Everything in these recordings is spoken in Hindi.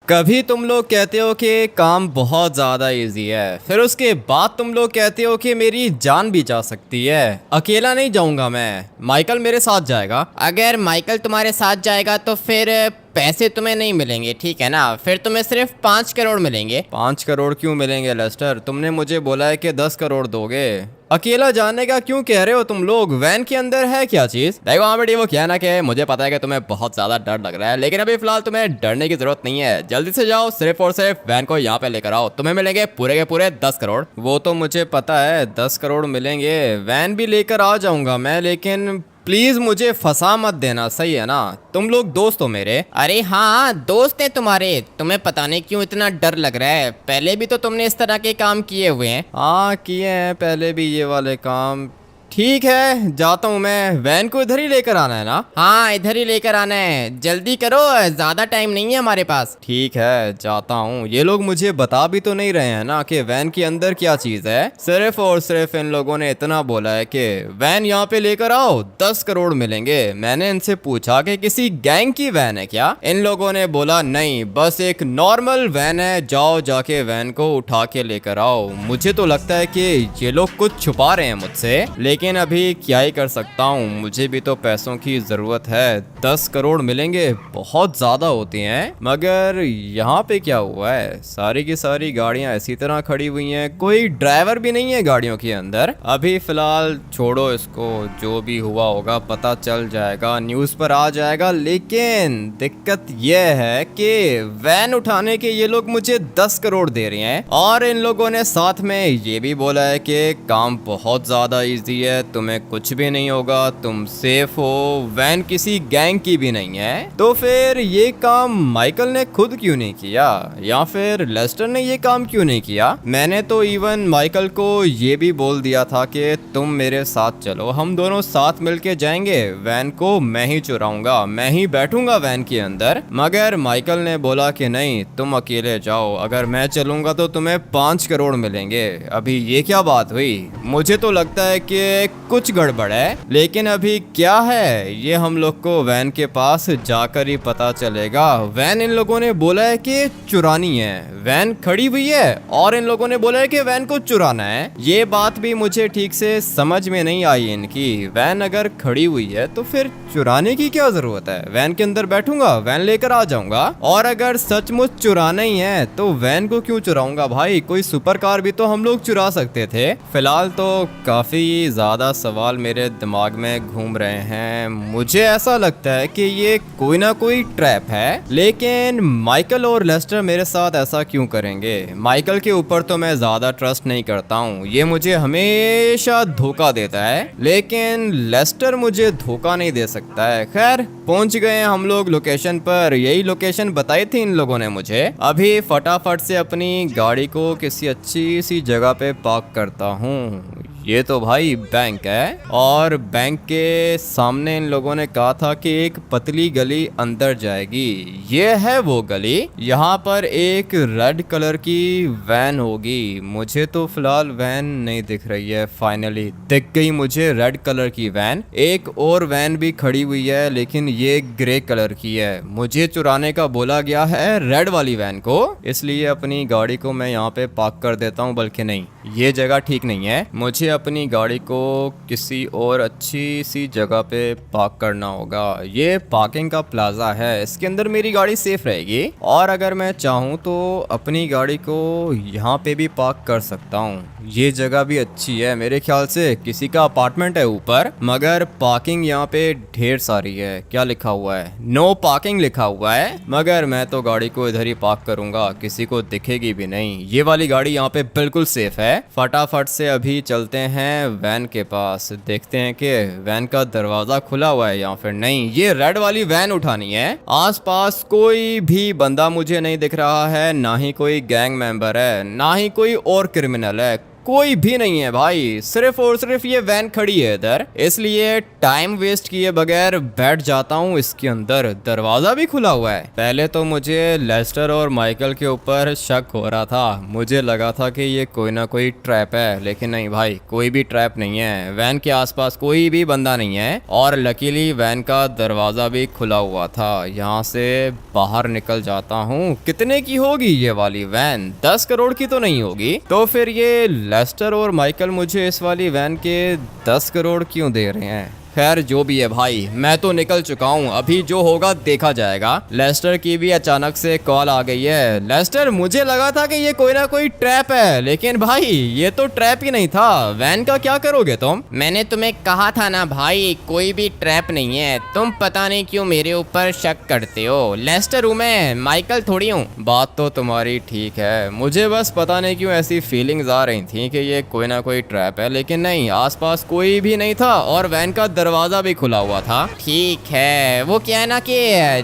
कभी तुम लोग कहते हो कि काम बहुत ज़्यादा इजी है, फिर उसके बाद तुम लोग कहते हो कि मेरी जान भी जा सकती है। अकेला नहीं जाऊंगा मैं, माइकल मेरे साथ जाएगा। अगर माइकल तुम्हारे साथ जाएगा तो फिर पैसे तुम्हें नहीं मिलेंगे, ठीक है ना। फिर तुम्हें सिर्फ 5 करोड़ मिलेंगे। 5 करोड़ क्यों मिलेंगे लेस्टर? तुमने मुझे बोला है कि 10 करोड़ दोगे। अकेला जाने का क्यों कह रहे हो तुम लोग? वैन के अंदर है क्या चीज? देखो हाँ बेटी, वो क्या ना कि मुझे पता है कि तुम्हें बहुत ज्यादा डर लग रहा है, लेकिन अभी फिलहाल तुम्हें डरने की जरूरत नहीं है। जल्दी से जाओ, सिर्फ और सिर्फ वैन को यहाँ पे लेकर आओ, तुम्हें मिलेंगे पूरे के पूरे 10 करोड़। वो तो मुझे पता है 10 करोड़ मिलेंगे, वैन भी लेकर आ जाऊंगा मैं, लेकिन प्लीज मुझे फंसा मत देना, सही है ना? तुम लोग दोस्त हो मेरे। अरे हाँ, दोस्त हैं तुम्हारे। तुम्हें पता नहीं क्यों इतना डर लग रहा है, पहले भी तो तुमने इस तरह के काम किए हुए हैं। हाँ किए हैं पहले भी ये वाले काम। ठीक है जाता हूँ मैं, वैन को इधर ही लेकर आना है ना? हाँ, इधर ही लेकर आना है, जल्दी करो, ज्यादा टाइम नहीं है हमारे पास। ठीक है जाता हूँ। ये लोग मुझे बता भी तो नहीं रहे हैं ना कि वैन के अंदर क्या चीज है। सिर्फ और सिर्फ इन लोगों ने इतना बोला है कि वैन यहाँ पे लेकर आओ, 10 करोड़ मिलेंगे। मैंने इनसे पूछा कि किसी गैंग की वैन है क्या? इन लोगों ने बोला नहीं, बस एक नॉर्मल वैन है, जाओ जाके वैन को उठा के लेकर आओ। मुझे तो लगता है कि ये लोग कुछ छुपा रहे हैं मुझसे, लेकिन अभी क्या ही कर सकता हूँ, मुझे भी तो पैसों की जरूरत है। 10 करोड़ मिलेंगे बहुत ज्यादा होती हैं। मगर यहाँ पे क्या हुआ है? सारी की सारी गाड़ियाँ इसी तरह खड़ी हुई हैं, कोई ड्राइवर भी नहीं है गाड़ियों के अंदर। अभी फिलहाल छोड़ो इसको, जो भी हुआ होगा पता चल जाएगा, न्यूज पर आ जाएगा। लेकिन दिक्कत यह है कि वैन उठाने के ये लोग मुझे 10 करोड़ दे रहे हैं, और इन लोगों ने साथ में ये भी बोला है कि काम बहुत ज्यादा इजी है, तुम्हें कुछ भी नहीं होगा, तुम सेफ हो, वैन किसी गैंग की भी नहीं है। तो फिर ये काम माइकल ने खुद क्यों नहीं किया, या फिर लेस्टर ने ये काम क्यों नहीं किया? मैंने तो इवन माइकल को ये भी बोल दिया था कि तुम मेरे साथ चलो, हम दोनों साथ मिलके जाएंगे, वैन को मैं ही चुराऊंगा, मैं ही बैठूंगा वैन के अंदर। मगर माइकल ने बोला कि नहीं, तुम अकेले जाओ, अगर मैं चलूंगा तो तुम्हें 5 करोड़ मिलेंगे। अभी ये क्या बात हुई? मुझे तो लगता है कि कुछ गड़बड़ है, लेकिन अभी क्या है ये हम लोग को वैन के पास जाकर ही पता चलेगा। वैन इन लोगों ने बोला है कि चुरानी है, वैन खड़ी हुई है और इन लोगों ने बोला है कि वैन को चुराना है। ये बात भी मुझे ठीक से समझ में नहीं आई इनकी। वैन अगर खड़ी हुई है तो फिर चुराने की क्या जरूरत है? वैन के अंदर बैठूंगा, वैन लेकर आ जाऊंगा, और अगर सचमुच चुराना ही है तो वैन को क्यों चुराऊंगा भाई? कोई सुपर कार भी तो हम लोग चुरा सकते थे। फिलहाल तो काफी ज्यादा सवाल मेरे दिमाग में घूम रहे हैं। मुझे ऐसा लगता है कि ये कोई ना कोई ट्रैप है, लेकिन माइकल और लेस्टर मेरे साथ ऐसा क्यों करेंगे? माइकल के ऊपर तो मैं ज्यादा ट्रस्ट नहीं करता हूँ, ये मुझे हमेशा धोखा देता है, लेकिन लेस्टर मुझे धोखा नहीं दे सकता है। खैर पहुंच गए हम लोग लोकेशन पर, यही लोकेशन बताई थी इन लोगों ने मुझे। अभी फटाफट से अपनी गाड़ी को किसी अच्छी सी जगह पे पार्क करता हूँ। ये तो भाई बैंक है, और बैंक के सामने इन लोगों ने कहा था कि एक पतली गली अंदर जाएगी। ये है वो गली, यहाँ पर एक रेड कलर की वैन होगी। मुझे तो फिलहाल वैन नहीं दिख रही है, फाइनली दिख गई मुझे रेड कलर की वैन। एक और वैन भी खड़ी हुई है, लेकिन ये ग्रे कलर की है। मुझे चुराने का बोला गया है रेड वाली वैन को, इसलिए अपनी गाड़ी को मैं यहाँ पे पार्क कर देता हूँ। बल्कि नहीं, ये जगह ठीक नहीं है, मुझे अपनी गाड़ी को किसी और अच्छी सी जगह पे पार्क करना होगा। ये पार्किंग का प्लाजा है, इसके अंदर मेरी गाड़ी सेफ रहेगी, और अगर मैं चाहूँ तो अपनी गाड़ी को यहाँ पे भी पार्क कर सकता हूँ। ये जगह भी अच्छी है, मेरे ख्याल से किसी का अपार्टमेंट है ऊपर, मगर पार्किंग यहाँ पे ढेर सारी है। क्या लिखा हुआ है? नो पार्किंग लिखा हुआ है, मगर मैं तो गाड़ी को इधर ही पार्क करूंगा, किसी को दिखेगी भी नहीं। ये वाली गाड़ी यहाँ पे बिल्कुल सेफ है। फटाफट से अभी चलते हैं वैन के पास, देखते हैं कि वैन का दरवाजा खुला हुआ है या फिर नहीं। ये रेड वाली वैन उठानी है। आसपास कोई भी बंदा मुझे नहीं दिख रहा है, ना ही कोई गैंग मेंबर है, ना ही कोई और क्रिमिनल है, कोई भी नहीं है भाई, सिर्फ और सिर्फ ये वैन खड़ी है इधर, इसलिए टाइम वेस्ट किए बगैर बैठ जाता हूँ इसके अंदर। दरवाजा भी खुला हुआ है। पहले तो मुझे लेस्टर और माइकल के ऊपर शक हो रहा था, मुझे लगा था कि ये कोई ना कोई ट्रैप है, लेकिन नहीं भाई, कोई भी ट्रैप नहीं है। वैन के आसपास कोई भी बंदा नहीं है और लकीली वैन का दरवाजा भी खुला हुआ था। यहाँ से बाहर निकल जाता हूँ। कितने की होगी ये वाली वैन? 10 करोड़ की तो नहीं होगी। तो फिर ये लेस्टर और माइकल मुझे इस वाली वैन के 10 करोड़ क्यों दे रहे हैं? खैर जो भी है भाई, मैं तो निकल चुका हूँ, अभी जो होगा देखा जाएगा। लेस्टर की भी अचानक से कॉल आ गई है। लेस्टर, मुझे लगा था कि ये कोई ना कोई ट्रैप है, लेकिन भाई ये तो ट्रैप ही नहीं था। वैन का क्या करोगे तुम? मैंने तुम्हें कहा था ना भाई, कोई भी ट्रैप नहीं है। तुम पता नहीं क्यों मेरे ऊपर शक करते हो। लेस्टर हूँ मैं, माइकल थोड़ी हूँ। बात तो तुम्हारी ठीक है, मुझे बस पता नहीं क्यों ऐसी फीलिंग्स आ रही थी कि ये कोई ना कोई ट्रैप है, लेकिन नहीं, आसपास कोई भी नहीं था और वैन का दरवाजा भी खुला हुआ था। ठीक है, वो क्या है ना कि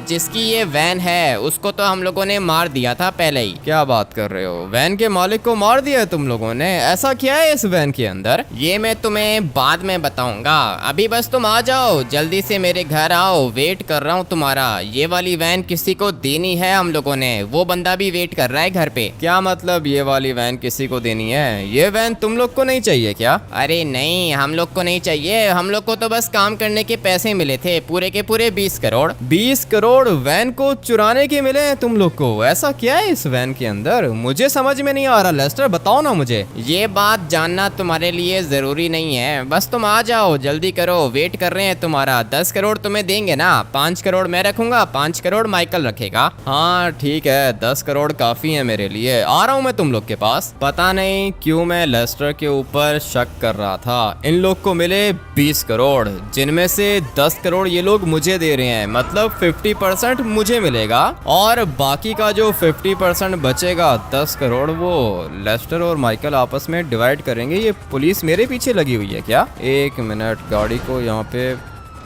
जिसकी ये वैन है उसको तो हम लोगों ने मार दिया था पहले ही। क्या बात कर रहे हो? वैन के मालिक को मार दिया है तुम लोगों ने? ऐसा क्या है इस वैन के अंदर? ये मैं तुम्हें बाद में बताऊंगा, अभी बस तुम आ जाओ, जल्दी से मेरे घर आओ, वेट कर रहा हूँ तुम्हारा। ये वाली वैन किसी को देनी है हम लोगों ने, वो बंदा भी वेट कर रहा है घर पे। क्या मतलब ये वाली वैन किसी को देनी है? ये वैन तुम लोग को नहीं चाहिए क्या? अरे नहीं, हम लोग को नहीं चाहिए, हम लोग को तो बस काम करने के पैसे मिले थे, पूरे के पूरे 20 करोड़। 20 करोड़ वैन को चुराने के मिले हैं तुम लोग को? ऐसा क्या है इस वैन के अंदर? मुझे समझ में नहीं आ रहा। लेस्टर बताओ ना मुझे। ये बात जानना तुम्हारे लिए जरूरी नहीं है, बस तुम आ जाओ, जल्दी करो, वेट कर रहे हैं तुम्हारा। 10 करोड़ तुम्हें देंगे ना, 5 करोड़ मैं रखूंगा, 5 करोड़ माइकल रखेगा। हाँ ठीक है, 10 करोड़ काफी है मेरे लिए, आ रहा हूँ मैं तुम लोग के पास। पता नहीं क्यों मैं लेस्टर के ऊपर शक कर रहा था। इन लोग को मिले 20 करोड़, जिनमें से 10 करोड़ ये लोग मुझे दे रहे हैं, मतलब 50% मुझे मिलेगा और बाकी का जो 50% बचेगा 10 करोड़ वो लेस्टर और माइकल आपस में डिवाइड करेंगे। ये पुलिस मेरे पीछे लगी हुई है क्या? एक मिनट, गाड़ी को यहाँ पे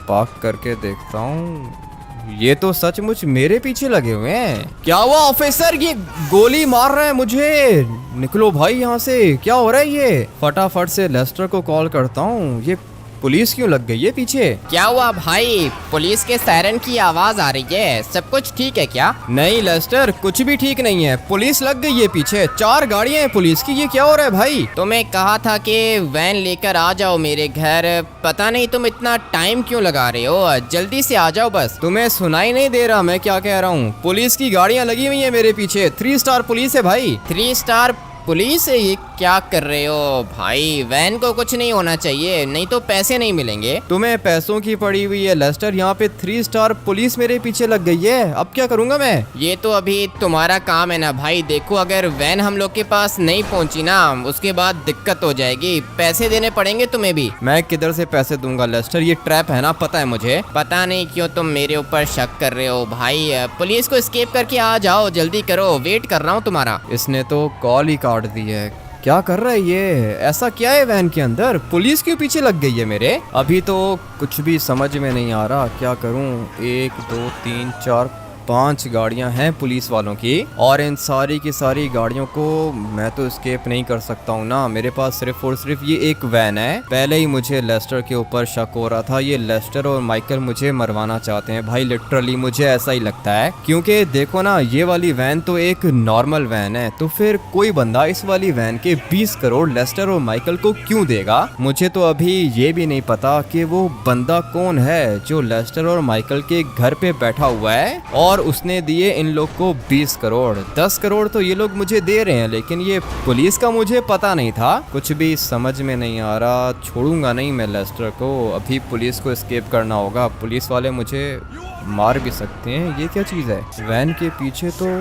पार्क करके देखता हूँ। ये तो सचमुच मेरे पीछे लगे हुए हैं। क्या हुआ ऑफिसर? ये गोली मार रहा है मुझे। निकलो भाई यहाँ से, क्या हो रहा है ये? फटाफट से लेस्टर को कॉल करता हूँ। ये पुलिस क्यों लग गई है पीछे? क्या हुआ भाई? पुलिस के सायरन की आवाज आ रही है, सब कुछ ठीक है क्या? नहीं लेस्टर, कुछ भी ठीक नहीं है, पुलिस लग गई है पीछे। 4 गाड़ियां हैं पुलिस की, ये क्या हो रहा है भाई? तुम्हें कहा था कि वैन लेकर आ जाओ मेरे घर, पता नहीं तुम इतना टाइम क्यों लगा रहे हो, जल्दी से आ जाओ बस। तुम्हें सुनाई नहीं दे रहा मैं क्या कह रहा हूँ? पुलिस की गाड़ियां लगी हुई है मेरे पीछे, 3 स्टार पुलिस है भाई। 3 स्टार पुलिस? ये क्या कर रहे हो भाई? वैन को कुछ नहीं होना चाहिए, नहीं तो पैसे नहीं मिलेंगे। तुम्हें पैसों की पड़ी हुई है लेस्टर, यहाँ पे 3 स्टार पुलिस मेरे पीछे लग गई है, अब क्या करूंगा मैं? ये तो अभी तुम्हारा काम है ना भाई। देखो अगर वैन हम लोग के पास नहीं पहुंची ना, उसके बाद दिक्कत हो जाएगी, पैसे देने पड़ेंगे तुम्हें भी। मैं किधर से पैसे दूंगा लेस्टर? ये ट्रैप है ना, पता है मुझे। पता नहीं क्यों तुम मेरे ऊपर शक कर रहे हो भाई। पुलिस को एस्केप करके आ जाओ, जल्दी करो, वेट कर रहा हूँ तुम्हारा। इसने तो कॉल ही काट दी है। क्या कर रहा है ये? ऐसा क्या है वैन के अंदर? पुलिस क्यों पीछे लग गई है मेरे? अभी तो कुछ भी समझ में नहीं आ रहा, क्या करूं? 1 2 3 4 5 गाड़ियां हैं पुलिस वालों की और इन सारी की सारी गाड़ियों को मैं तो एस्केप नहीं कर सकता हूँ ना। मेरे पास सिर्फ और सिर्फ ये एक वैन है। पहले ही मुझे लेस्टर के ऊपर शक हो रहा था, ये लेस्टर और माइकल मुझे मरवाना चाहते हैं भाई, लिटरली मुझे ऐसा ही लगता है। क्योंकि देखो ना, ये वाली वैन तो एक नॉर्मल वैन है, तो फिर कोई बंदा इस वाली वैन के 20 करोड़ लेस्टर और माइकल को क्यों देगा? मुझे तो अभी ये भी नहीं पता कि वो बंदा कौन है जो लेस्टर और माइकल के घर पे बैठा हुआ है और उसने दिए इन लोग को 20 करोड़। 10 करोड़ तो ये लोग मुझे दे रहे हैं, लेकिन ये पुलिस का मुझे पता नहीं था। कुछ भी समझ में नहीं आ रहा। छोड़ूंगा नहीं मैं लेस्टर को, अभी पुलिस को एस्केप करना होगा। पुलिस वाले मुझे मार भी सकते हैं। ये क्या चीज़ है? वैन के पीछे तो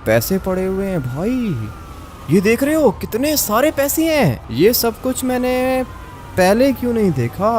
पैसे पड़े हुए हैं भाई, ये देख रहे हो कितने सारे पैसे हैं। ये सब कुछ मैंने पहले क्यों नहीं देखा?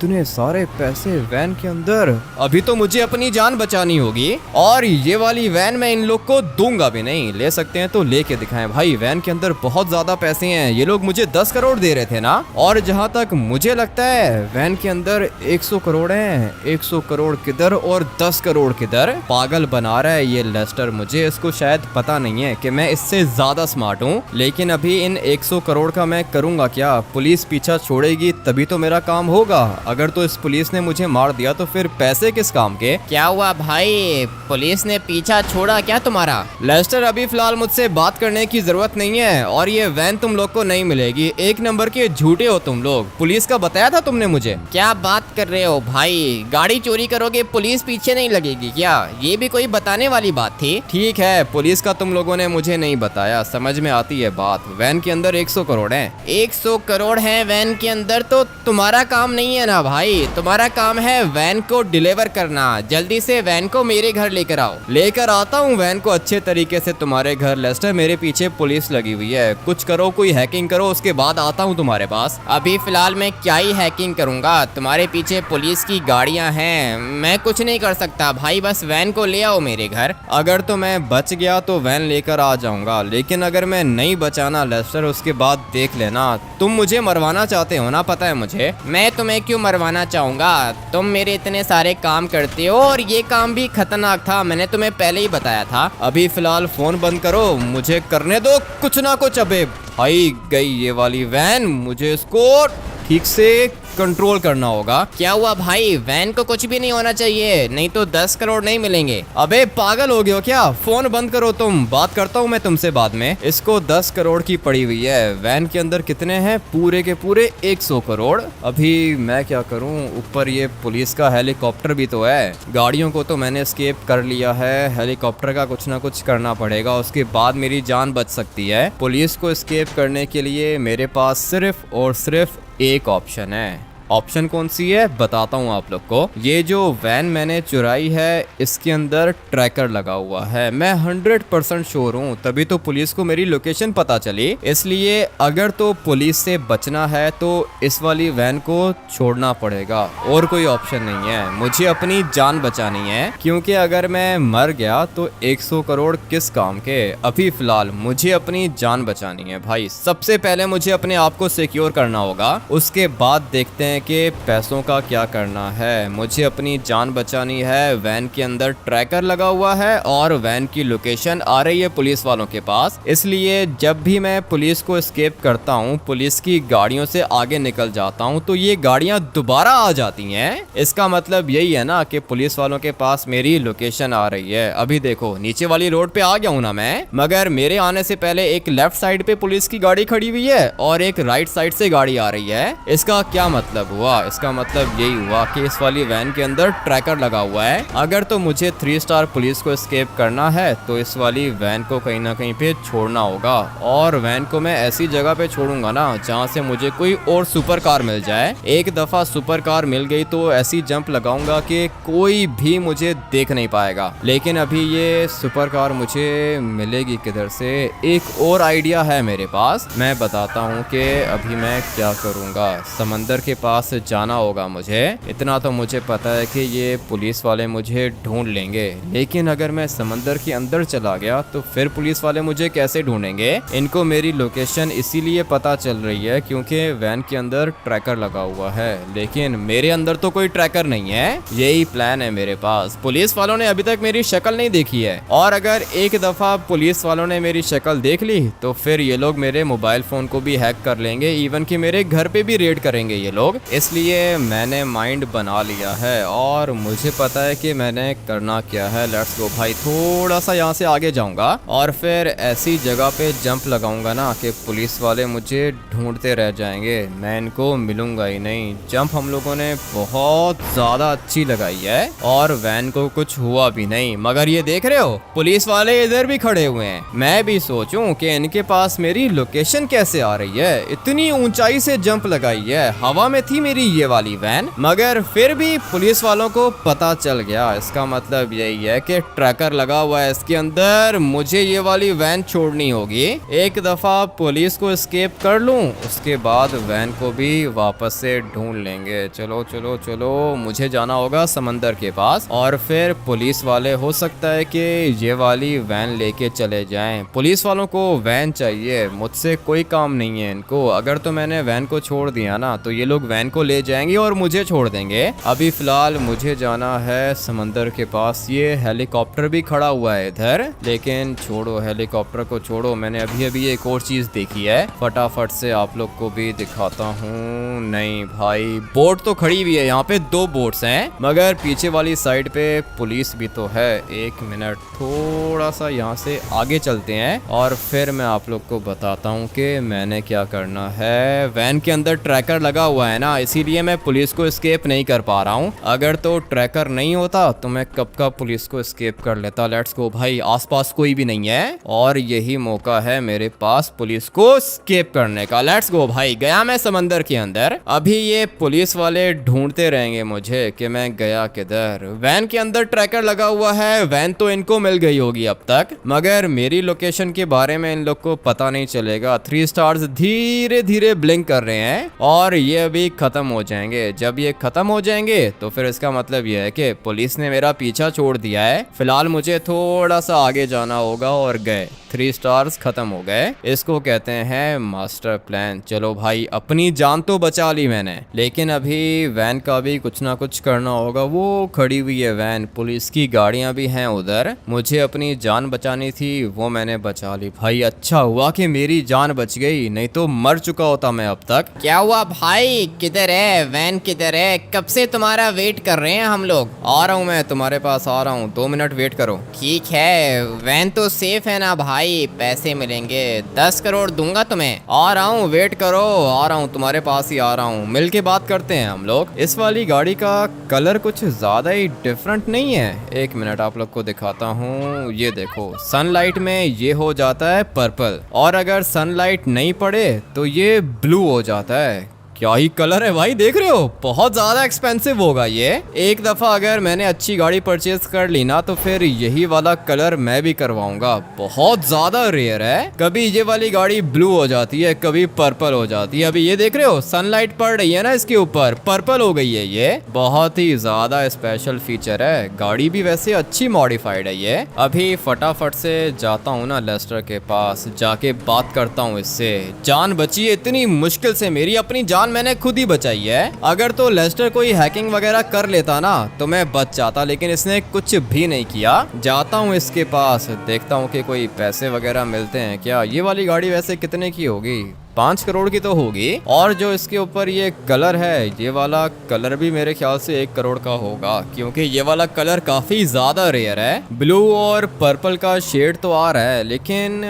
इतने सारे पैसे वैन के अंदर, अभी तो मुझे अपनी जान बचानी होगी और ये वाली वैन मैं इन लोग को दूंगा भी नहीं। ले सकते हैं तो लेके दिखाएं भाई, वैन के अंदर बहुत ज्यादा पैसे हैं। ये लोग मुझे 10 करोड़ दे रहे थे ना, और जहां तक मुझे लगता है वैन के अंदर 100 करोड़ हैं। 100 करोड़ किधर और 10 करोड़ किधर, पागल बना रहा है ये लेस्टर मुझे। इसको शायद पता नहीं है कि मैं इससे ज्यादा स्मार्ट हूँ। लेकिन अभी इन 100 करोड़ का मैं करूंगा क्या? पुलिस पीछा छोड़ेगी तभी तो मेरा काम होगा। अगर तो इस पुलिस ने मुझे मार दिया तो फिर पैसे किस काम के? क्या हुआ भाई, पुलिस ने पीछा छोड़ा क्या तुम्हारा? लेस्टर अभी फिलहाल मुझसे बात करने की जरूरत नहीं है और ये वैन तुम लोग को नहीं मिलेगी। एक नंबर के झूठे हो तुम लोग। पुलिस का बताया था तुमने मुझे। क्या बात कर रहे हो भाई, गाड़ी चोरी करोगे पुलिस पीछे नहीं लगेगी क्या? ये भी कोई बताने वाली बात थी? ठीक है, पुलिस का तुम लोगों ने मुझे नहीं बताया, समझ में आती है बात। वैन के अंदर 100 करोड़ हैं। 100 करोड़ है वैन के अंदर, तो तुम्हारा काम नहीं है ना भाई। तुम्हारा काम है वैन को डिलीवर करना। जल्दी से वैन को मेरे घर लेकर आओ। लेकर आता हूँ वैन को अच्छे तरीके से तुम्हारे घर। लेस्टर मेरे पीछे पुलिस लगी हुई है, कुछ करो, कोई हैकिंग करो, उसके बाद आता हूँ तुम्हारे पास। अभी फिलहाल मैं क्या ही हैकिंग करूंगा, तुम्हारे पीछे पुलिस की गाड़ियां हैं, मैं कुछ नहीं कर सकता भाई। बस वैन को ले आओ मेरे घर। अगर तो मैं बच गया तो वैन लेकर आ जाऊंगा, लेकिन अगर मैं नहीं बचाना लेस्टर, उसके बाद देख लेना। तुम मुझे मरवाना चाहते हो ना, पता है मुझे। मैं तुम्हें क्यों मरवाना चाहूंगा? तुम मेरे इतने सारे काम करते हो और ये काम भी खतरनाक था, मैंने तुम्हें पहले ही बताया था। अभी फिलहाल फोन बंद करो, मुझे करने दो कुछ ना कुछ। अबे भाई गई ये वाली वैन, मुझे इसको ठीक से कंट्रोल करना होगा। क्या हुआ भाई, वैन को कुछ भी नहीं होना चाहिए, नहीं तो 10 करोड़ नहीं मिलेंगे। अबे पागल हो गए हो क्या? फोन बंद करो तुम, बात करता हूँ मैं तुमसे बाद में। इसको 10 करोड़ की पड़ी हुई है। वैन के अंदर कितने हैं? पूरे के पूरे 100 करोड़। अभी मैं क्या करूँ? ऊपर ये पुलिस का हेलीकॉप्टर भी तो है। गाड़ियों को तो मैंने एस्केप कर लिया है, हेलीकॉप्टर का कुछ ना कुछ करना पड़ेगा, उसके बाद मेरी जान बच सकती है। पुलिस को एस्केप करने के लिए मेरे पास सिर्फ और सिर्फ एक ऑप्शन है। ऑप्शन कौन सी है बताता हूँ आप लोग को। ये जो वैन मैंने चुराई है इसके अंदर ट्रैकर लगा हुआ है, मैं 100% श्योर हूँ, तभी तो पुलिस को मेरी लोकेशन पता चली। इसलिए अगर तो पुलिस से बचना है तो इस वाली वैन को छोड़ना पड़ेगा, और कोई ऑप्शन नहीं है। मुझे अपनी जान बचानी है, क्योंकि अगर मैं मर गया तो 100 करोड़ किस काम के। अभी फिलहाल मुझे अपनी जान बचानी है भाई। सबसे पहले मुझे अपने आप को सिक्योर करना होगा, उसके बाद देखते हैं कि पैसों का क्या करना है। मुझे अपनी जान बचानी है। वैन के अंदर ट्रैकर लगा हुआ है और वैन की लोकेशन आ रही है पुलिस वालों के पास। इसलिए जब भी मैं पुलिस को एस्केप करता हूँ, पुलिस की गाड़ियों से आगे निकल जाता हूँ, तो ये गाड़ियाँ दोबारा आ जाती हैं। इसका मतलब यही है ना कि पुलिस वालों के पास मेरी लोकेशन आ रही है। अभी देखो नीचे वाली रोड पे आ गया हूँ ना मैं, मगर मेरे आने से पहले एक लेफ्ट साइड पे पुलिस की गाड़ी खड़ी हुई है और एक राइट साइड से गाड़ी आ रही है। इसका क्या मतलब हुआ? इसका मतलब यही हुआ कि इस वाली वैन के अंदर ट्रैकर लगा हुआ है। अगर तो मुझे 3 स्टार पुलिस को एस्केप करना है तो इस वाली वैन को कहीं ना कहीं पे छोड़ना होगा, और वैन को मैं ऐसी जगह पे छोड़ूंगा ना जहाँ से मुझे कोई और सुपर कार मिल जाए। एक दफा सुपर कार मिल गई तो ऐसी जंप लगाऊंगा कि कोई भी मुझे देख नहीं पाएगा। लेकिन अभी ये सुपर कार मुझे मिलेगी किधर से? एक और आइडिया है मेरे पास, मैं बताता हूँ कि अभी मैं क्या करूँगा। समंदर के पास जाना होगा मुझे, इतना तो मुझे पता है कि ये पुलिस वाले मुझे ढूंढ लेंगे। लेकिन अगर मैं समंदर के अंदर चला गया तो फिर पुलिस वाले मुझे कैसे ढूंढेंगे? इनको मेरी लोकेशन इसीलिए पता चल रही है क्योंकि वैन के अंदर ट्रैकर लगा हुआ है, लेकिन मेरे अंदर तो कोई ट्रैकर नहीं है। यही प्लान है मेरे पास। पुलिस वालों ने अभी तक मेरी शक्ल नहीं देखी है, और अगर एक दफा पुलिस वालों ने मेरी शक्ल देख ली तो फिर ये लोग मेरे मोबाइल फोन को भी हैक कर लेंगे, इवन कि मेरे घर पे भी रेड करेंगे ये लोग। इसलिए मैंने माइंड बना लिया है और मुझे पता है कि मैंने करना क्या है। लेट्स गो भाई, थोड़ा सा यहाँ से आगे जाऊंगा और फिर ऐसी जगह पे जंप लगाऊंगा ना कि पुलिस वाले मुझे ढूंढते रह जाएंगे, मैं इनको मिलूंगा ही नहीं। जंप हम लोगों ने बहुत ज्यादा अच्छी लगाई है और वैन को कुछ हुआ भी नहीं, मगर ये देख रहे हो पुलिस वाले इधर भी खड़े हुए हैं। मैं भी सोचूं कि इनके पास मेरी लोकेशन कैसे आ रही है। इतनी ऊंचाई से जंप लगाई है, हवा में थी थी मेरी ये वाली वैन, मगर फिर भी पुलिस वालों को पता चल गया। इसका मतलब यही है कि ट्रैकर लगा हुआ है इसके अंदर, मुझे ये वाली वैन छोड़नी होगी। एक दफा पुलिस को एस्केप कर लूं, उसके बाद वैन को भी वापस से ढूंढ लेंगे। चलो चलो चलो, मुझे जाना होगा समंदर के पास, और फिर पुलिस वाले हो सकता है कि ये वाली वैन लेके चले जाएं। पुलिस वालों को वैन चाहिए, मुझसे कोई काम नहीं है इनको। अगर तो मैंने वैन को छोड़ दिया ना, तो ये लोग वैन को ले जाएंगे और मुझे छोड़ देंगे। अभी फिलहाल मुझे जाना है समंदर के पास। ये हेलीकॉप्टर भी खड़ा हुआ है इधर, लेकिन छोड़ो हेलीकॉप्टर को छोड़ो, मैंने अभी अभी एक और चीज देखी है, फटाफट से आप लोग को भी दिखाता हूँ। नहीं भाई, बोट तो खड़ी हुई है, यहाँ पे 2 बोट्स हैं, मगर पीछे वाली साइड पे पुलिस भी तो है। एक मिनट, थोड़ा सा यहाँ से आगे चलते हैं और फिर मैं आप लोग को बताता हूँ कि मैंने क्या करना है। वैन के अंदर ट्रैकर लगा हुआ है ना, इसीलिए मैं पुलिस को एस्केप नहीं कर पा रहा हूँ। अगर तो ट्रैकर नहीं होता तो मैं कब का पुलिस को एस्केप कर लेता। लेट्स गो भाई, आसपास कोई भी नहीं है और यही मौका है मेरे पास पुलिस को एस्केप करने का। लेट्स गो भाई, गया मैं समंदर के अंदर। अभी ये पुलिस वाले ढूंढते रहेंगे मुझे कि मैं गया किधर। वैन के अंदर ट्रैकर लगा हुआ है, वैन तो इनको मिल गई होगी अब तक, मगर मेरी लोकेशन के बारे में इन लोग को पता नहीं चलेगा। 3 स्टार्स धीरे धीरे ब्लिंक कर रहे हैं और ये अभी खत्म हो जाएंगे। जब ये खत्म हो जाएंगे तो फिर इसका मतलब ये है कि पुलिस ने मेरा पीछा छोड़ दिया है। फिलहाल मुझे थोड़ा सा आगे जाना होगा और गए 3 स्टार्स खत्म हो गए। इसको कहते हैं मास्टर प्लान। चलो भाई, अपनी जान तो बचा ली मैंने, लेकिन अभी वैन का भी कुछ ना कुछ करना होगा। वो खड़ी हुई है वैन, पुलिस की गाड़ियां भी हैं उधर। मुझे अपनी जान बचानी थी, वो मैंने बचा ली। भाई अच्छा हुआ कि मेरी जान बच गई, नहीं तो मर चुका होता मैं अब तक। क्या हुआ भाई, किधर है वैन, किधर है? कब से तुम्हारा वेट कर रहे हैं हम लोग। आ रहा हूँ, मैं तुम्हारे पास आ रहा हूँ, 2 मिनट वेट करो। ठीक है, वैन तो सेफ है ना भाई? पैसे मिलेंगे, 10 करोड़ दूंगा तुम्हें। आ रहा हूँ, वेट करो, आ रहा हूँ, तुम्हारे पास ही आ रहा हूँ। मिल के बात करते हैं हम लोग। इस वाली गाड़ी का कलर कुछ ज्यादा ही डिफरेंट नहीं है। एक मिनट, आप लोग को दिखाता हूँ। ये देखो, सनलाइट में ये हो जाता है पर्पल, और अगर सनलाइट नहीं पड़े तो ये ब्लू हो जाता है। क्या ही कलर है भाई, देख रहे हो? बहुत ज्यादा एक्सपेंसिव होगा ये। एक दफा अगर मैंने अच्छी गाड़ी परचेज कर ली ना, तो फिर यही वाला कलर मैं भी करवाऊंगा। बहुत ज्यादा रेयर है, कभी ये वाली गाड़ी ब्लू हो जाती है, कभी पर्पल हो जाती है। अभी ये देख रहे हो, सनलाइट पड़ रही है ना इसके ऊपर, पर्पल हो गई है। ये बहुत ही ज्यादा स्पेशल फीचर है। गाड़ी भी वैसे अच्छी मॉडिफाइड है ये। अभी फटाफट से जाता हूँ ना लेस्टर के पास, जाके बात करता हूँ इससे। जान बची है इतनी मुश्किल से मेरी, अपनी जान मैंने खुद ही बचाई है। अगर तो लेस्टर कोई हैकिंग वगैरह कर लेता ना, तो मैं बच जाता, लेकिन इसने कुछ भी नहीं किया। जाता हूँ इसके पास, देखता हूँ कि कोई पैसे वगैरह मिलते हैं क्या। ये वाली गाड़ी वैसे कितने की होगी? 5 करोड़ की तो होगी। और जो इसके ऊपर ये कलर है, ये वाला कलर भी मेरे ख्याल से 1 करोड़ का होगा, क्योंकि ये वाला कलर काफी ज्यादा रेयर है। ब्लू और पर्पल का शेड तो आ रहा है, लेकिन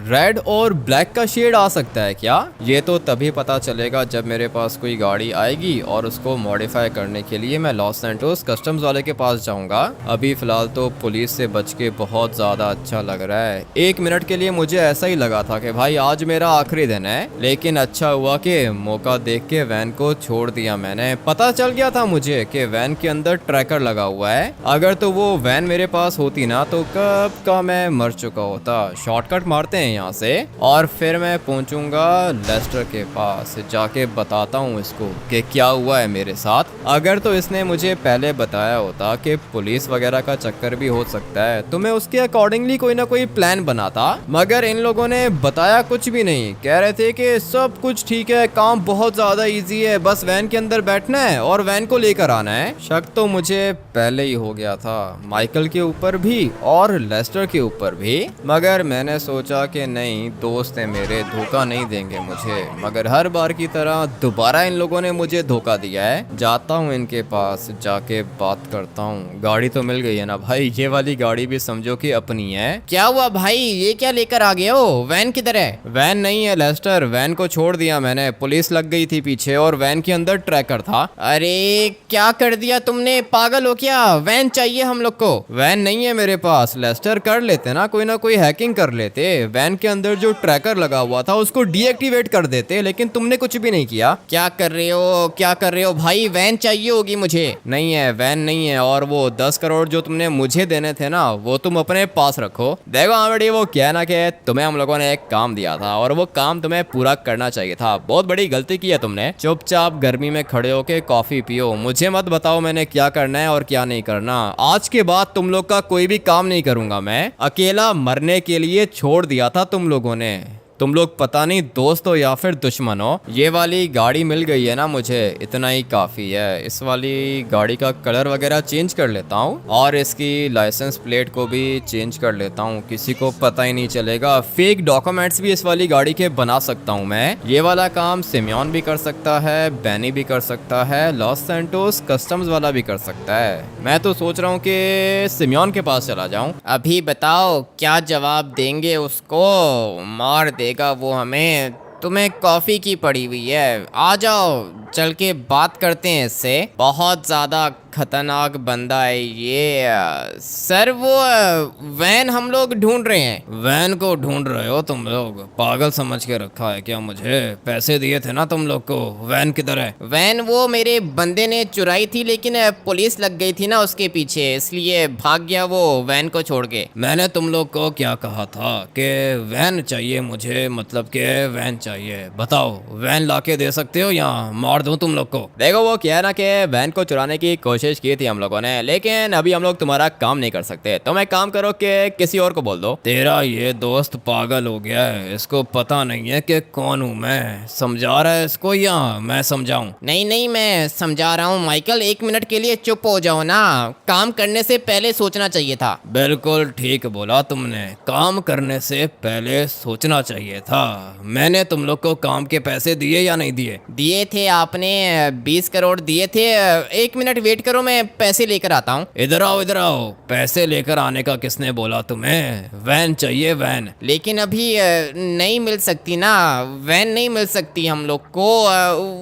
रेड और ब्लैक का शेड आ सकता है क्या? ये तो तभी पता चलेगा जब मेरे पास कोई गाड़ी आएगी और उसको मॉडिफाई करने के लिए मैं लॉस सैंटोस कस्टम्स वाले के पास जाऊंगा। अभी फिलहाल तो पुलिस से बच के बहुत ज्यादा अच्छा लग रहा है। 1 मिनट के लिए मुझे ऐसा ही लगा था कि भाई आज मेरा आखिरी दिन है, लेकिन अच्छा हुआ कि मौका देख के वैन को छोड़ दिया मैंने। पता चल गया था मुझे कि वैन के अंदर ट्रैकर लगा हुआ है। अगर तो वो वैन मेरे पास होती ना, तो कब का मैं मर चुका होता। शॉर्टकट मारते हैं यहाँ से और फिर मैं पहुंचूंगा लेस्टर के पास। जाके बताता हूँ इसको कि क्या हुआ है मेरे साथ। अगर तो इसने मुझे पहले बताया होता कि पुलिस वगैरह का चक्कर भी हो सकता है, तो मैं उसके अकॉर्डिंगली कोई ना कोई प्लान बनाता। मगर इन लोगों ने बताया कुछ भी नहीं। कह रहे थे कि सब कुछ ठीक है, काम बहुत ज्यादा इजी है, बस वैन के अंदर बैठना है और वैन को लेकर आना है। शक तो मुझे पहले ही हो गया था, माइकल के ऊपर भी और लेस्टर के ऊपर भी। मगर मैंने सोचा कि नहीं, दोस्त है मेरे, धोखा नहीं देंगे मुझे। मगर हर बार की तरह दोबारा इन लोगों ने मुझे धोखा दिया है। जाता हूँ इनके पास, जाके बात करता हूँ। गाड़ी तो मिल गई है ना भाई, ये वाली गाड़ी भी समझो कि अपनी है। क्या हुआ भाई, ये क्या लेकर आ गए हो? वैन किधर है? वैन नहीं है लेस्टर, वैन को छोड़ दिया मैंने, पुलिस लग गई थी पीछे और वैन के अंदर ट्रैकर था। अरे क्या कर दिया तुमने, पागल हो क्या? वैन चाहिए हम लोग को। वैन नहीं है मेरे पास लेस्टर, कर लेते ना कोई हैकिंग कर लेते, वैन के अंदर जो ट्रैकर लगा हुआ था उसको डीएक्टिवेट कर देते, लेकिन तुमने कुछ भी नहीं किया। क्या कर रहे हो भाई? वैन चाहिए होगी मुझे। नहीं है, वैन नहीं है, और वो 10 करोड़ जो तुमने मुझे देने थे ना वो तुम अपने पास रखो। देखो आमिर, वो क्या ना कि तुम्हें हम लोगों ने एक काम दिया था और वो काम तुम्हें पूरा करना चाहिए था। बहुत बड़ी गलती की है तुमने। चुपचाप गर्मी में खड़े होके कॉफी पियो, मुझे मत बताओ मैंने क्या करना है और क्या नहीं करना। आज के बाद तुम लोग का कोई भी काम नहीं करूंगा मैं। अकेला मरने के लिए छोड़ दिया था तुम लोगों ने। तुम लोग पता नहीं दोस्त हो या फिर दुश्मन हो। ये वाली गाड़ी मिल गई है ना मुझे, इतना ही काफ़ी है। इस वाली गाड़ी का कलर वगैरह चेंज कर लेता हूँ और इसकी लाइसेंस प्लेट को भी चेंज कर लेता हूँ, किसी को पता ही नहीं चलेगा। फेक डॉक्यूमेंट्स भी इस वाली गाड़ी के बना सकता हूँ मैं। ये वाला काम सिमियन भी कर सकता है, बैनी भी कर सकता है, लॉस सैंटोस कस्टम्स वाला भी कर सकता है। मैं तो सोच रहा हूँ कि सिमियन के पास चला जाऊँ। अभी बताओ क्या जवाब देंगे उसको? मार देगा वो हमें। तुम्हें कॉफी की पड़ी हुई है, आ जाओ चल के बात करते हैं इससे। बहुत ज़्यादा खतरनाक बंदा है ये। सर वो वैन हम लोग ढूंढ रहे हैं। वैन को ढूंढ रहे हो तुम लोग? पागल समझ के रखा है क्या मुझे? पैसे दिए थे ना तुम लोग को। वैन किधर है? वैन वो मेरे बंदे ने चुराई थी, लेकिन पुलिस लग गई थी ना उसके पीछे, इसलिए भाग गया वो वैन को छोड़ के। मैंने तुम लोग को क्या कहा था कि वैन चाहिए मुझे, मतलब कि वैन चाहिए। बताओ वैन लाके दे सकते हो या मार दूं तुम लोग को? देखो वो क्या है ना कि वैन को चुराने की कोशिश की थी हम लोगों ने, लेकिन अभी हम लोग तुम्हारा काम नहीं कर सकते। तुम एक काम करो कि किसी और को बोल दो। तेरा ये दोस्त पागल हो गया है, इसको पता नहीं है कि कौन हूँ मैं। समझा रहा है इसको या मैं समझाऊं? नहीं मैं समझा रहा हूँ माइकल, 1 मिनट के लिए चुप हो जाओ ना। काम करने से पहले सोचना चाहिए था। बिल्कुल ठीक बोला तुमने, काम करने से पहले सोचना चाहिए था। मैंने तुम लोग को काम के पैसे दिए या नहीं दिए? दिए थे आपने, 20 करोड़ दिए थे। 1 मिनट वेट करो, मैं पैसे लेकर आता हूँ। इधर आओ इधर आओ। पैसे लेकर आने का किसने बोला तुम्हें? वैन चाहिए वैन। लेकिन अभी नहीं मिल सकती ना, वैन नहीं मिल सकती हम लोग को।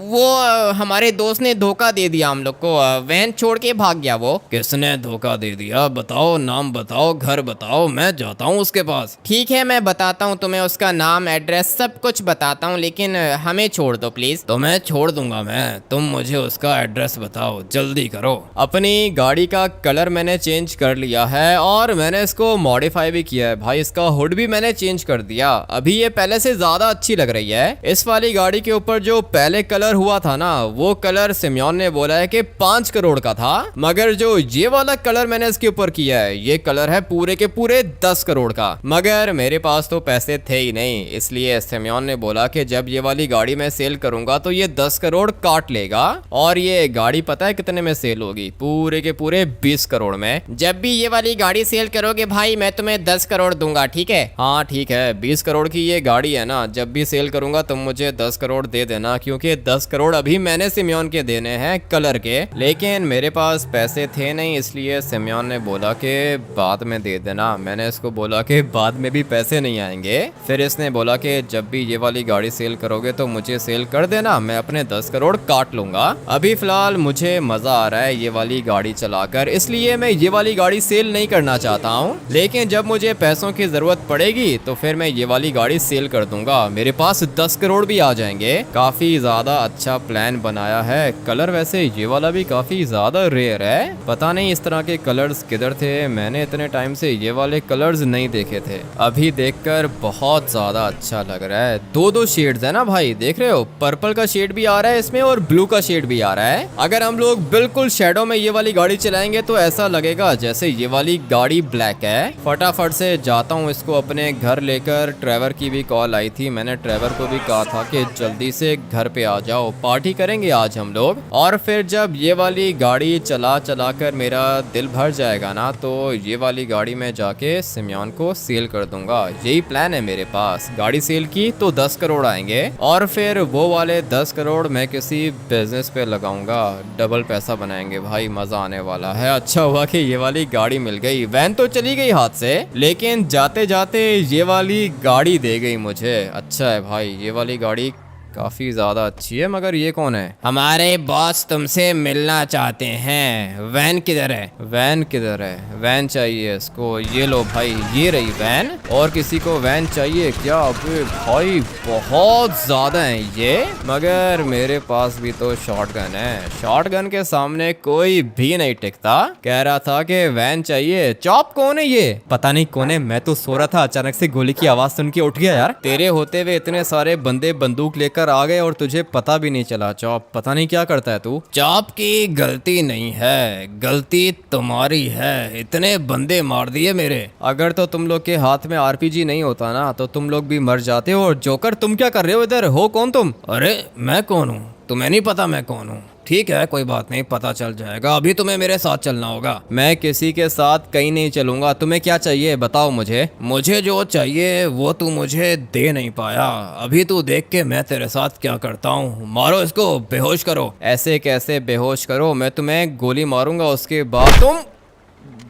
वो हमारे दोस्त ने धोखा दे दिया हम लोग को, वैन छोड़ के भाग गया वो। किसने धोखा दे दिया? बताओ, नाम बताओ, घर बताओ, मैं जाता हूँ उसके पास। ठीक है मैं बताता हूँ तुम्हें, उसका नाम एड्रेस सब कुछ बताता हूँ, लेकिन हमें छोड़ दो प्लीज। तो मैं छोड़ दूंगा मैं, तुम मुझे उसका एड्रेस बताओ, जल्दी करो। अपनी गाड़ी का कलर मैंने चेंज कर लिया है और मैंने इसको मॉडिफाई भी किया है भाई। इसका हुड भी मैंने चेंज कर दिया, अभी ये पहले से ज्यादा अच्छी लग रही है। इस वाली गाड़ी के ऊपर जो पहले कलर हुआ था ना, वो कलर सिमियन ने बोला है कि 5 करोड़ का था, मगर जो ये वाला कलर मैंने इसके ऊपर किया है, ये कलर है पूरे के पूरे 10 करोड़ का। मगर मेरे पास तो पैसे थे ही नहीं, इसलिए सिमियन ने बोला कि जब ये वाली गाड़ी मैं सेल करूंगा तो ये 10 करोड़ काट लेगा। और ये गाड़ी पता है कितने में सेल होगी? पूरे के पूरे 20 करोड़ में। जब भी ये वाली गाड़ी सेल करोगे भाई, मैं तुम्हें 10 करोड़ दूंगा, ठीक है? हाँ ठीक है, 20 करोड़ की ये गाड़ी है ना, जब भी सेल करूंगा तुम मुझे 10 करोड़ दे देना, क्योंकि 10 करोड़ अभी मैंने सिमियन के देने हैं कलर के। लेकिन मेरे पास पैसे थे नहीं, इसलिए सिमियन ने बोला कि बाद में दे देना। मैंने इसको बोला कि बाद में भी पैसे नहीं आएंगे। फिर इसने बोला कि जब भी ये वाली गाड़ी सेल करोगे तो मुझे सेल कर देना, मैं अपने 10 करोड़ काट लूंगा। अभी फिलहाल मुझे मजा आ रहा है ये वाली गाड़ी चलाकर, इसलिए मैं ये वाली गाड़ी सेल नहीं करना चाहता हूँ। लेकिन जब मुझे पैसों की जरूरत पड़ेगी तो फिर मैं ये वाली गाड़ी सेल कर दूंगा, मेरे पास 10 करोड़ भी आ जाएंगे। काफी ज्यादा अच्छा प्लान बनाया है। कलर वैसे ये वाला भी काफी ज्यादा रेयर है, पता नहीं इस तरह के कलर्स किधर थे, मैंने इतने टाइम से ये वाले कलर्स नहीं देखे थे। अभी देखकर बहुत ज्यादा अच्छा लग रहा है। 2 शेड्स है ना भाई, देख रहे हो? पर्पल का शेड भी आ रहा है इसमें और ब्लू का शेड भी आ रहा है। अगर हम लोग बिल्कुल शेडो में ये वाली गाड़ी चलाएंगे तो ऐसा लगेगा जैसे ये वाली गाड़ी ब्लैक है। फटाफट से जाता हूँ इसको अपने घर लेकर। ट्रेवर की भी कॉल आई थी, मैंने ट्रेवर को भी कहा था कि जल्दी से घर पे आ जाओ, पार्टी करेंगे आज हम लोग। और फिर जब ये वाली गाड़ी चला चला कर मेरा दिल भर जाएगा ना, तो ये वाली गाड़ी में जाके सिमियन को सेल कर दूंगा। यही प्लान है मेरे पास। गाड़ी सेल की तो 10 करोड़ आएंगे और फिर वो वाले 10 करोड़ मैं किसी बिजनेस पे लगाऊंगा, डबल पैसा बनाएंगे जाएंगे भाई, मजा आने वाला है। अच्छा हुआ कि ये वाली गाड़ी मिल गई। वैन तो चली गई हाथ से, लेकिन जाते जाते ये वाली गाड़ी दे गई मुझे। अच्छा है भाई, ये वाली गाड़ी काफी ज्यादा अच्छी है। मगर ये कौन है? हमारे बॉस तुमसे मिलना चाहते हैं। वैन किधर है? वैन किधर है? वैन चाहिए इसको। ये लो भाई, ये रही वैन। और किसी को वैन चाहिए क्या? अबे भाई बहुत ज्यादा है ये, मगर मेरे पास भी तो शॉटगन है। शॉटगन के सामने कोई भी नहीं टिकता। कह रहा था कि वैन चाहिए। चॉप कौन है ये? पता नहीं कौन है, मैं तो सो रहा था, अचानक से गोली की आवाज सुन के उठ गया यार। तेरे होते हुए इतने सारे बंदे बंदूक लेकर आ गए और तुझे पता भी नहीं चला। चॉप पता नहीं क्या करता है तू। चॉप की गलती नहीं है, गलती तुम्हारी है। इतने बंदे मार दिए मेरे। अगर तो तुम लोग के हाथ में आरपीजी नहीं होता ना तो तुम लोग भी मर जाते हो। और जोकर तुम क्या कर रहे हो इधर? हो कौन तुम? अरे मैं कौन हूँ? तुम्हें नहीं पता मैं कौन हूँ? ठीक है, कोई बात नहीं, पता चल जाएगा। अभी तुम्हें मेरे साथ चलना होगा। मैं किसी के साथ कहीं नहीं चलूंगा। तुम्हें क्या चाहिए बताओ मुझे। मुझे जो चाहिए वो तू मुझे दे नहीं पाया। अभी तू देख के मैं तेरे साथ क्या करता हूँ। मारो इसको, बेहोश करो। ऐसे कैसे बेहोश करो? मैं तुम्हें गोली मारूंगा, उसके बाद तुम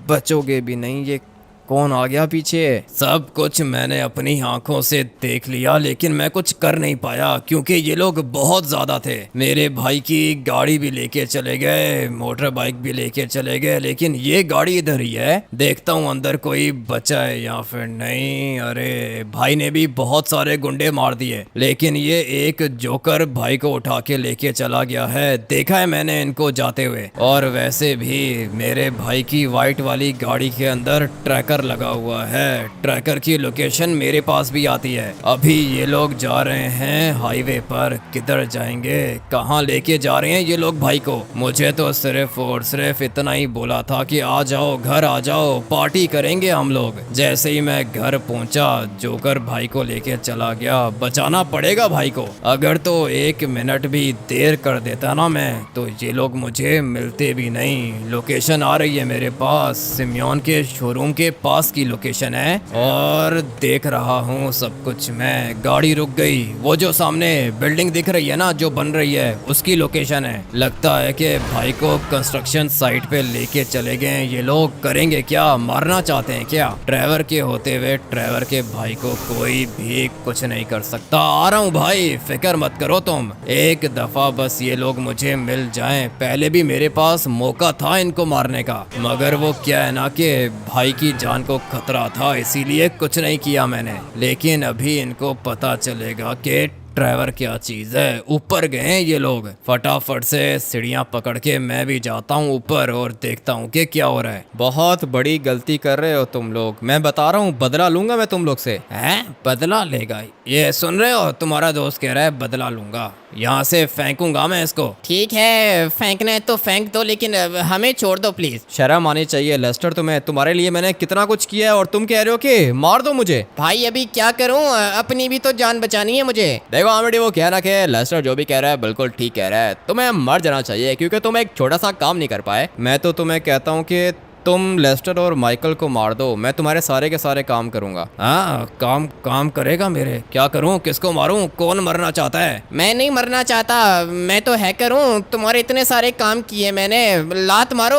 बचोगे भी नहीं। ये कौन आ गया पीछे? सब कुछ मैंने अपनी आंखों से देख लिया, लेकिन मैं कुछ कर नहीं पाया क्योंकि ये लोग बहुत ज्यादा थे। मेरे भाई की गाड़ी भी लेके चले गए, मोटर बाइक भी लेके चले गए, लेकिन ये गाड़ी इधर ही है। देखता हूँ अंदर कोई बचा है या फिर नहीं। अरे भाई ने भी बहुत सारे गुंडे मार दिए, लेकिन ये एक जोकर भाई को उठा के लेके चला गया है। देखा है मैंने इनको जाते हुए। और वैसे भी मेरे भाई की वाइट वाली गाड़ी के अंदर ट्रैकर लगा हुआ है। ट्रैकर की लोकेशन मेरे पास भी आती है। अभी ये लोग जा रहे हैं हाईवे पर। किधर जाएंगे? कहाँ लेके जा रहे हैं ये लोग भाई को? मुझे तो सिर्फ और सिर्फ इतना ही बोला था कि आ जाओ, घर आ जाओ, पार्टी करेंगे हम लोग। जैसे ही मैं घर पहुंचा, जोकर भाई को लेके चला गया। बचाना पड़ेगा भाई को। अगर तो 1 मिनट भी देर कर देता ना मैं, तो ये लोग मुझे मिलते भी नहीं। लोकेशन आ रही है मेरे पास, सिमियोन के शोरूम के पास की लोकेशन है और देख रहा हूँ सब कुछ मैं। गाड़ी रुक गई। वो जो सामने बिल्डिंग दिख रही है ना, जो बन रही है, उसकी लोकेशन है। लगता है कि भाई को कंस्ट्रक्शन साइट पे लेके चले गए ये लोग। करेंगे क्या? मारना चाहते हैं क्या? ड्राइवर के होते हुए ड्राइवर के भाई को कोई भी कुछ नहीं कर सकता। आ रहा हूँ भाई, फिक्र मत करो तुम। एक दफा बस ये लोग मुझे मिल जाएं। पहले भी मेरे पास मौका था इनको मारने का, मगर वो क्या है ना कि भाई की जान को खतरा था, इसीलिए कुछ नहीं किया मैंने। लेकिन अभी इनको पता चलेगा कि ड्राइवर क्या चीज है। ऊपर गए ये लोग। फटाफट से सीढ़ियां पकड़ के मैं भी जाता हूँ ऊपर और देखता हूँ कि क्या हो रहा है। बहुत बड़ी गलती कर रहे हो तुम लोग। मैं बता रहा हूँ, बदला लूंगा मैं तुम लोग से। हैं? बदला लेगा? ये सुन रहे हो? तुम्हारा दोस्त कह रहा है बदला लूंगा। यहाँ से फेंकूंगा मैं इसको। ठीक है, फेंकना है तो फेंक दो, लेकिन हमें छोड़ दो प्लीज। शर्म आनी चाहिए लेस्टर तुम्हें। तुम्हारे लिए मैंने कितना कुछ किया है और तुम कह रहे हो कि मार दो मुझे। भाई अभी क्या करूँ? अपनी भी तो जान बचानी है मुझे। देखो आमिडी, वो कह रहा है लेस्टर जो भी कह रहा है बिल्कुल ठीक कह रहा है। तुम्हें मर जाना चाहिए क्योंकि तुम एक छोटा सा काम नहीं कर पाए। मैं तो तुम्हें कहता हूँ कि तुम लेस्टर और माइकल को मार दो, मैं तुम्हारे सारे के सारे काम करूंगा। हाँ, काम करेगा मेरे? क्या करूं? किसको मारूं? कौन मरना चाहता है? मैं नहीं मरना चाहता, मैं तो हैकर हूँ। तुम्हारे इतने सारे काम किए मैंने। लात मारो,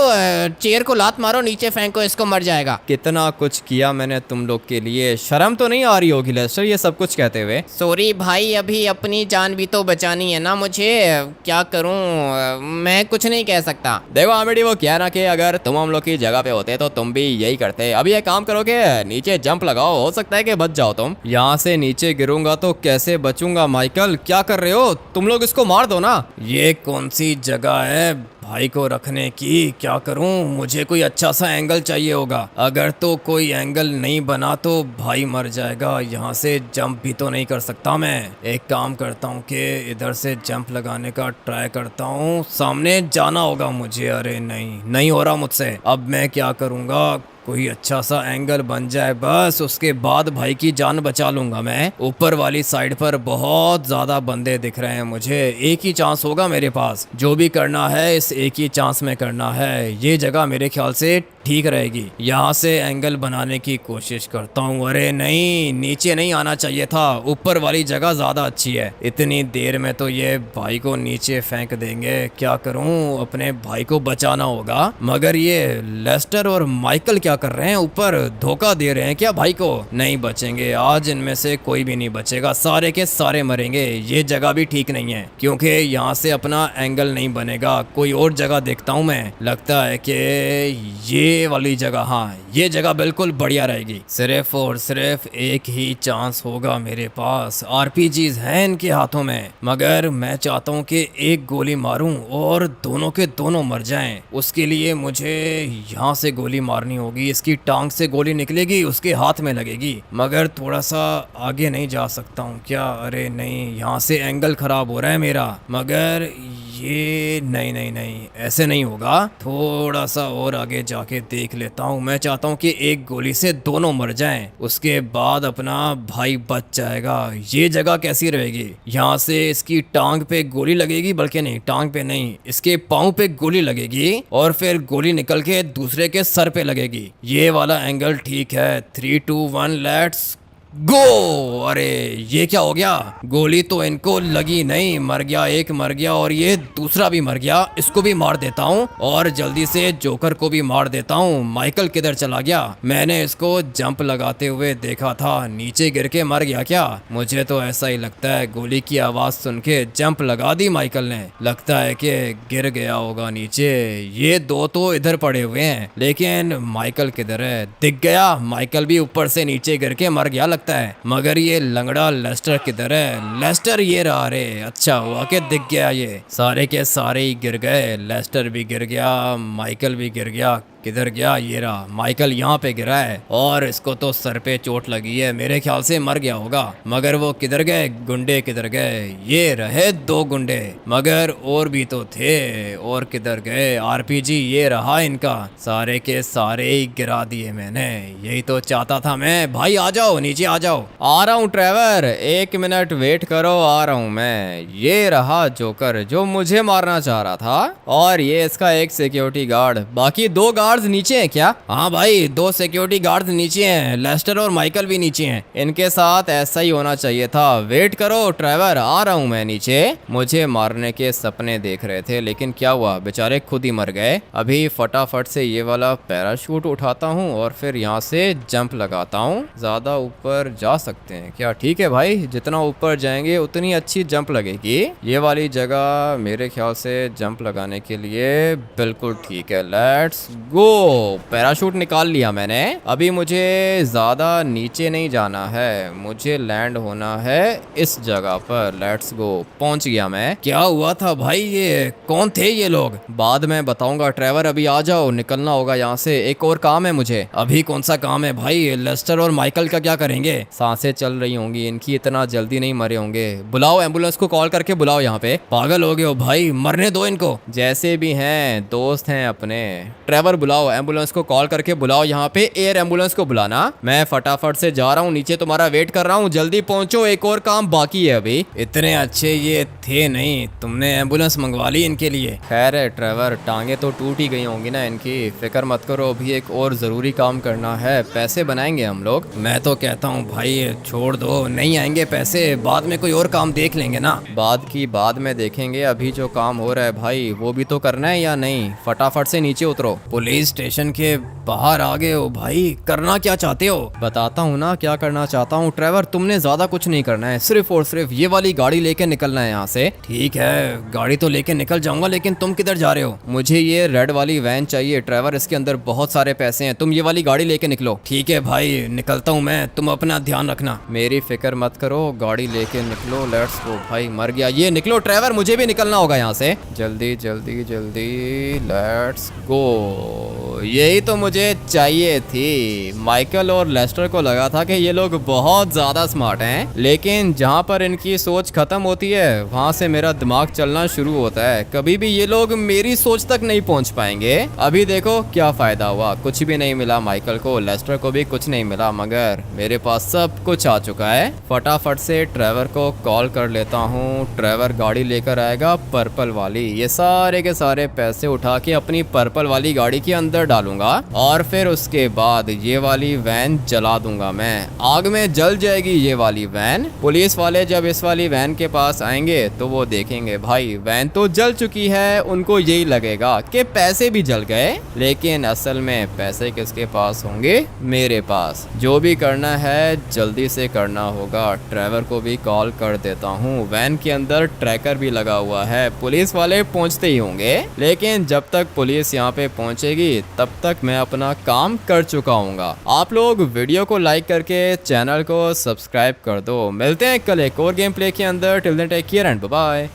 चेयर को लात मारो, नीचे फेंको, इसको मर जाएगा। कितना कुछ किया मैंने तुम लोग के लिए। शर्म तो नहीं आ रही होगी लेस्टर ये सब कुछ कहते हुए? सॉरी भाई, अभी अपनी जान भी तो बचानी है ना मुझे। क्या करूं? मैं कुछ नहीं कह सकता। देखो आमिडी, वो क्या ना कि अगर तुम हम लोग की जगह पे होते तो तुम भी यही करते। अभी एक काम करोगे, नीचे जंप लगाओ, हो सकता है कि बच जाओ तुम। यहाँ से नीचे गिरूंगा तो कैसे बचूंगा? माइकल क्या कर रहे हो तुम लोग? इसको मार दो ना। ये कौन सी जगह है भाई को रखने की? क्या करूं? मुझे कोई अच्छा सा एंगल चाहिए होगा। अगर तो कोई एंगल नहीं बना तो भाई मर जाएगा। यहाँ से जंप भी तो नहीं कर सकता मैं। एक काम करता हूँ कि इधर से जंप लगाने का ट्राई करता हूँ। सामने जाना होगा मुझे। अरे नहीं हो रहा मुझसे। अब मैं क्या करूँगा? कोई अच्छा सा एंगल बन जाए बस, उसके बाद भाई की जान बचा लूंगा मैं। ऊपर वाली साइड पर बहुत ज्यादा बंदे दिख रहे हैं मुझे, एक ही चांस होगा मेरे पास, जो भी करना है इस एक ही चांस में करना है। ये जगह मेरे ख्याल से ठीक रहेगी, यहाँ से एंगल बनाने की कोशिश करता हूँ। अरे नहीं, नीचे नहीं आना चाहिए था, ऊपर वाली जगह ज्यादा अच्छी है। इतनी देर में तो ये भाई को नीचे फेंक देंगे, क्या करूँ, अपने भाई को बचाना होगा। मगर ये लेस्टर और माइकल क्या कर रहे हैं, ऊपर धोखा दे रहे हैं क्या भाई को? नहीं बचेंगे आज, इनमें से कोई भी नहीं बचेगा, सारे के सारे मरेंगे। ये जगह भी ठीक नहीं है क्योंकि यहाँ से अपना एंगल नहीं बनेगा। कोई और जगह देखता हूँ मैं, लगता है कि ये वाली जगह, हाँ ये जगह बिल्कुल बढ़िया रहेगी। सिर्फ और सिर्फ एक ही चांस होगा मेरे पास, आरपीजीज हैं इनके हाथों में, मगर मैं चाहता हूँ कि एक गोली मारूं और दोनों के दोनों मर जाएं। उसके लिए मुझे यहाँ से गोली मारनी होगी, इसकी टांग से गोली निकलेगी, उसके हाथ में लगेगी। मगर थोड़ा सा आगे नहीं जा सकता हूँ क्या? अरे नहीं, यहाँ से एंगल खराब हो रहा है मेरा। मगर ये नहीं नहीं नहीं, ऐसे नहीं होगा, थोड़ा सा और आगे जाके देख लेता हूँ। मैं चाहता हूँ कि एक गोली से दोनों मर जाएं, उसके बाद अपना भाई बच जाएगा। ये जगह कैसी रहेगी? यहाँ से इसकी टांग पे गोली लगेगी, बल्कि नहीं, टांग पे नहीं, इसके पाँव पे गोली लगेगी और फिर गोली निकल के दूसरे के सर पे लगेगी। ये वाला एंगल ठीक है। 3 2 1 लेट्स गो। अरे ये क्या हो गया? गोली तो इनको लगी नहीं, मर गया, एक मर गया और ये दूसरा भी मर गया। इसको भी मार देता हूँ और जल्दी से जोकर को भी मार देता हूँ। माइकल किधर चला गया? मैंने इसको जंप लगाते हुए देखा था, नीचे गिर के मर गया क्या? मुझे तो ऐसा ही लगता है, गोली की आवाज सुन के जंप लगा दी माइकल ने, लगता है कि गिर गया होगा नीचे। ये दो तो इधर पड़े हुए हैं, लेकिन माइकल किधर है? दिख गया, माइकल भी ऊपर से नीचे गिर के मर गया लगता है। मगर ये लंगड़ा लेस्टर किधर है? लेस्टर ये रहा रे, अच्छा हुआ कि दिख गया। ये सारे के सारे ही गिर गए, लेस्टर भी गिर गया, माइकल भी गिर गया। किधर गया? ये रहा, माइकल यहाँ पे गिरा है और इसको तो सर पे चोट लगी है, मेरे ख्याल से मर गया होगा। मगर वो किधर गए? गुंडे किधर गए? ये रहे 2 गुंडे, मगर और भी तो थे, और किधर गए? आरपीजी ये रहा इनका, सारे के सारे ही गिरा दिए मैंने। यही तो चाहता था मैं। भाई आ जाओ, नीचे आ जाओ। आ रहा हूँ ट्रेवर, 1 मिनट वेट करो, आ रहा हूँ मैं। ये रहा जोकर जो मुझे मारना चाह रहा था, और ये इसका एक सिक्योरिटी गार्ड। बाकी 2 गार्ड्स नीचे हैं क्या? हाँ भाई, 2 सिक्योरिटी गार्ड्स नीचे हैं, लेस्टर और माइकल भी नीचे हैं। इनके साथ ऐसा ही होना चाहिए था। वेट करो ट्रेवर, आ रहा हूँ मैं नीचे। मुझे मारने के सपने देख रहे थे, लेकिन क्या हुआ, बेचारे खुद ही मर गए। अभी फटाफट से ये वाला पैराशूट उठाता हूँ और फिर यहाँ से जंप लगाता हूँ। ज्यादा ऊपर जा सकते हैं क्या? ठीक है भाई, जितना ऊपर जाएंगे उतनी अच्छी जंप लगेगी। ये वाली जगह मेरे ख्याल से जंप लगाने के लिए बिल्कुल ठीक है। Let's go. पैराशूट निकाल लिया मैंने। अभी मुझे ज्यादा नीचे नहीं जाना है, मुझे लैंड होना है इस जगह पर। Let's go. पहुंच गया मैं। क्या हुआ था भाई? ये कौन थे ये लोग? बाद में बताऊंगा ट्रेवर, अभी आ जाओ, निकलना होगा यहाँ से, एक और काम है मुझे। अभी कौन सा काम है भाई? लेस्टर और माइकल का क्या करेंगे? सांसें चल रही होंगी इनकी, इतना जल्दी नहीं मरे होंगे। बुलाओ, एम्बुलेंस को कॉल करके बुलाओ यहाँ पे। पागल हो गए हो भाई, मरने दो इनको। जैसे भी हैं दोस्त हैं अपने। ट्रेवर बुलाओ, एम्बुलेंस को कॉल करके बुलाओ यहाँ पे, एयर एम्बुलेंस को बुलाना। मैं फटाफट से जा रहा हूँ नीचे, तुम्हारा वेट कर रहा हूँ, जल्दी पहुंचो, एक और काम बाकी है अभी। इतने अच्छे ये थे नहीं, तुमने एम्बुलेंस मंगवा ली इनके लिए। खैर है ट्रेवर, टांगे तो टूट ही गई होंगी ना इनकी, फिक्र मत करो, अभी एक और जरूरी काम करना है, पैसे बनाएंगे हम लोग। मैं तो कहता हूँ भाई छोड़ दो, नहीं आएंगे पैसे, बाद में कोई और काम देख लेंगे ना। बाद की बाद में देखेंगे, अभी जो काम हो रहा है भाई वो भी तो करना है या नहीं? फटाफट से नीचे उतरो। पुलिस स्टेशन के बाहर आ गए हो भाई, करना क्या चाहते हो? बताता हूँ ना क्या करना चाहता हूँ ट्रेवर, तुमने ज्यादा कुछ नहीं करना है, सिर्फ और सिर्फ ये वाली गाड़ी लेके निकलना है यहाँ से। ठीक है, गाड़ी तो लेके निकल जाऊंगा, लेकिन तुम किधर जा रहे हो? मुझे ये रेड वाली वैन चाहिए ट्रेवर, इसके अंदर बहुत सारे पैसे हैं, तुम ये वाली गाड़ी लेके निकलो। ठीक है भाई, निकलता हूँ मैं, तुम अपना ध्यान रखना। मेरी फिक्र मत करो, गाड़ी लेके निकलो। Let's go. भाई मर गया, ये निकलो ट्रेवर, मुझे भी निकलना होगा यहाँ से। जल्दी जल्दी जल्दी, लेट्स गो। यही तो मुझे चाहिए थी। माइकल और लेस्टर को लगा था कि ये लोग बहुत ज़्यादा स्मार्ट हैं, लेकिन जहाँ पर इनकी सोच ख़त्म होती है वहाँ से मेरा दिमाग चलना शुरू होता है। कभी भी ये लोग मेरी सोच तक नहीं पहुँच पाएंगे। अभी देखो क्या फ़ायदा हुआ, कुछ भी नहीं मिला माइकल को, लेस्टर को भी कुछ नहीं मिला, मगर मेरे पास सब कुछ आ चुका है। फटाफट से ट्रेवर को कॉल कर लेता हूँ। ट्रेवर गाड़ी लेकर आएगा पर्पल वाली। ये सारे के सारे पैसे उठा के अपनी पर्पल वाली गाड़ी के अंदर डालूंगा और फिर उसके बाद ये वाली वैन जला दूंगा। मैं आग में जल जाएगी ये वाली वैन। पुलिस वाले जब इस वाली वैन के पास आएंगे तो वो देखेंगे भाई वैन तो जल चुकी है, उनको यही लगेगा कि पैसे भी जल गए, लेकिन असल में पैसे किसके पास होंगे? मेरे पास। जो भी करना है जल्दी से करना होगा। ट्रेवर को भी कॉल कर देता हूँ। वैन के अंदर ट्रैकर भी लगा हुआ है, पुलिस वाले पहुंचते ही होंगे, लेकिन जब तक पुलिस यहाँ पे पहुंचेगी तब तक मैं अपना काम कर चुका हूँगा। आप लोग वीडियो को लाइक करके चैनल को सब्सक्राइब कर दो। मिलते हैं कल एक और गेम प्ले के अंदर। Till then take care and bye bye.